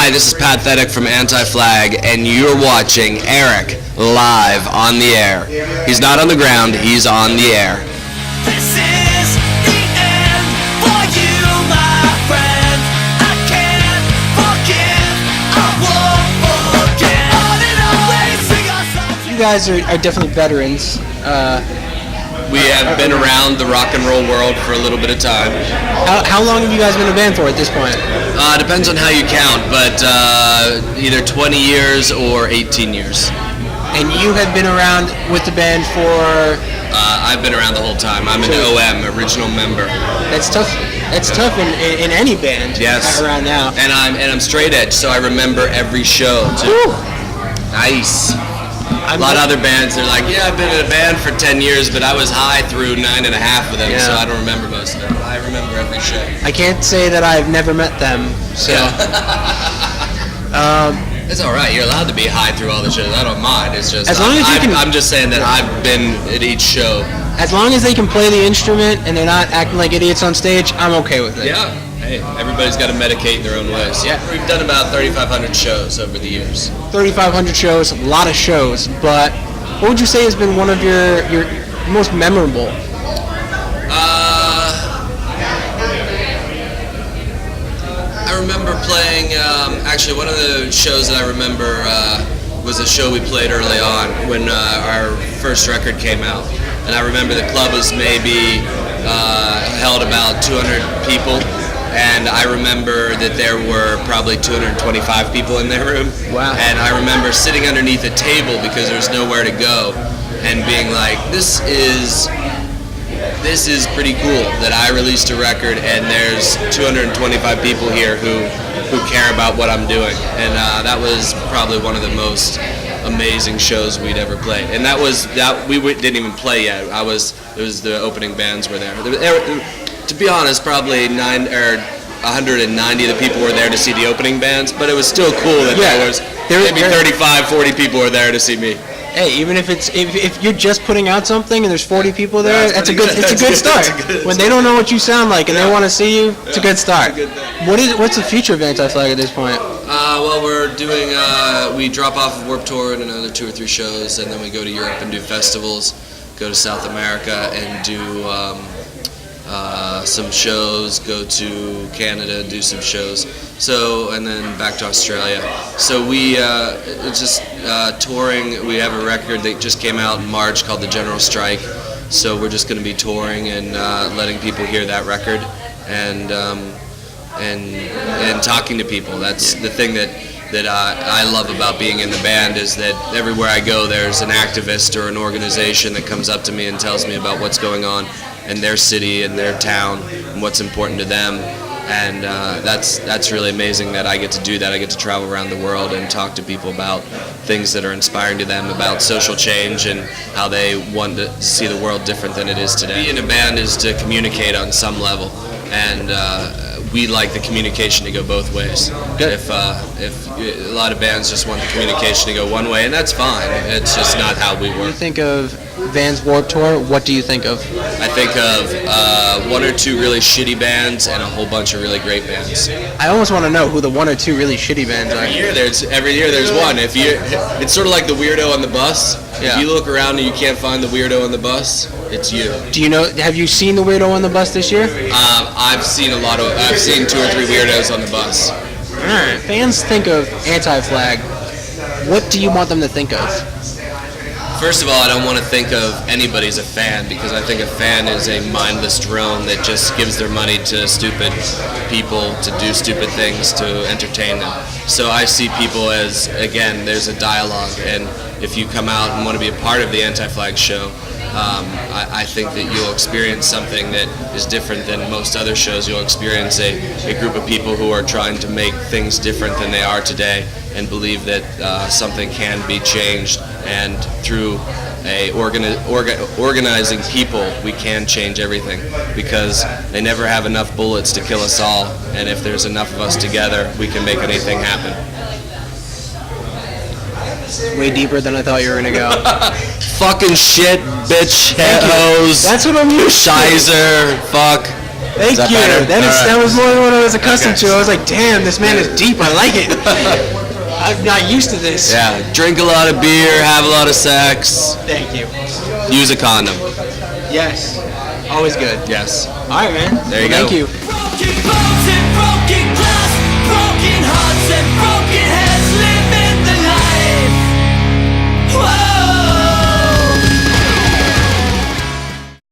Hi, this is Pat Thetic from Anti-Flag, and you're watching Eric live on the air. He's not on the ground, he's on the air. This is the end for you, my friend. I can't forgive, I won't forget. On and always sing our songs. You guys are definitely veterans. We have been around the rock and roll world for a little bit of time. How long have you guys been a band for at this point? Depends on how you count, but either 20 years or 18 years. And you have been around with the band for... I've been around the whole time. I'm an OM, original member. That's tough. That's tough in any band. Yes. Around now. And I'm straight edge, so I remember every show too. Woo. Nice. A lot of other bands, they're like, yeah, I've been in a band for 10 years, but I was high through 9.5 of them, so I don't remember most of them. I remember every show. I can't say that I've never met them, so... It's all right. You're allowed to be high through all the shows. I don't mind. It's just As long as you can- I'm just saying that I've been at each show. As long as they can play the instrument and they're not acting like idiots on stage, I'm okay with it. Yeah. Hey, everybody's got to medicate in their own ways. Yeah. We've done about 3,500 shows over the years. 3,500 shows, a lot of shows, but what would you say has been one of your most memorable? I remember playing, actually one of the shows that I remember was a show we played early on when our first record came out. And I remember the club was maybe held about 200 people. And I remember that there were probably 225 people in their room. Wow. And I remember sitting underneath a table because there was nowhere to go and being like, this is pretty cool that I released a record and there's 225 people here who care about what I'm doing. And that was probably one of the most amazing shows we'd ever played. And that we didn't even play yet. It was the opening bands were there. To be honest, probably 190 of the people were there to see the opening bands, but it was still cool that there was maybe 35, 40 people were there to see me. Hey, even if you're just putting out something and there's 40 people there, it's a good start. When they don't know what you sound like and they want to see you, it's a good start. What's the future of Anti-Flag at this point? Well, we're doing, we drop off of Warped Tour and another 2 or 3 shows, and then we go to Europe and do festivals, go to South America and do some shows, go to Canada and do some shows, and then back to Australia. So we just touring. We have a record that just came out in March called The General Strike, so we're just going to be touring and letting people hear that record and talking to people. That's the thing that I love about being in the band, is that everywhere I go there's an activist or an organization that comes up to me and tells me about what's going on in their city and their town and what's important to them. And that's really amazing that I get to do that. I get to travel around the world and talk to people about things that are inspiring to them, about social change and how they want to see the world different than it is today. Being in a band is to communicate on some level, and we like the communication to go both ways. Good. If a lot of bands just want the communication to go one way, and that's fine. It's just not how we When you work. think of Vans Warped Tour, what do you think of? I think of 1 or 2 really shitty bands and a whole bunch of really great bands. I almost want to know who the 1 or 2 really shitty bands are. Every year there's one. It's sort of like the weirdo on the bus. Yeah. If you look around and you can't find the weirdo on the bus, it's you. Do you know? Have you seen the weirdo on the bus this year? I've seen 2 or 3 weirdos on the bus. All right. Fans think of Anti-Flag. What do you want them to think of? First of all, I don't want to think of anybody as a fan, because I think a fan is a mindless drone that just gives their money to stupid people to do stupid things to entertain them. So I see people as, again, there's a dialogue, and if you come out and want to be a part of the Anti-Flag show, I think that you'll experience something that is different than most other shows. You'll experience a group of people who are trying to make things different than they are today and believe that something can be changed, and through organizing people, we can change everything, because they never have enough bullets to kill us all, and if there's enough of us together, we can make anything happen. Way deeper than I thought you were gonna go. Fucking shit, bitch, hoes. That's what I'm used to. Shizer, fuck. Thank that you. better? That was more than what I was accustomed Okay. to. I was like, damn, this man is deep. I like it. I'm not used to this. Yeah, drink a lot of beer, have a lot of sex, Thank you. use a condom. Yes. Always good. Yes. All right, man. There you Thank go. you. Broken bones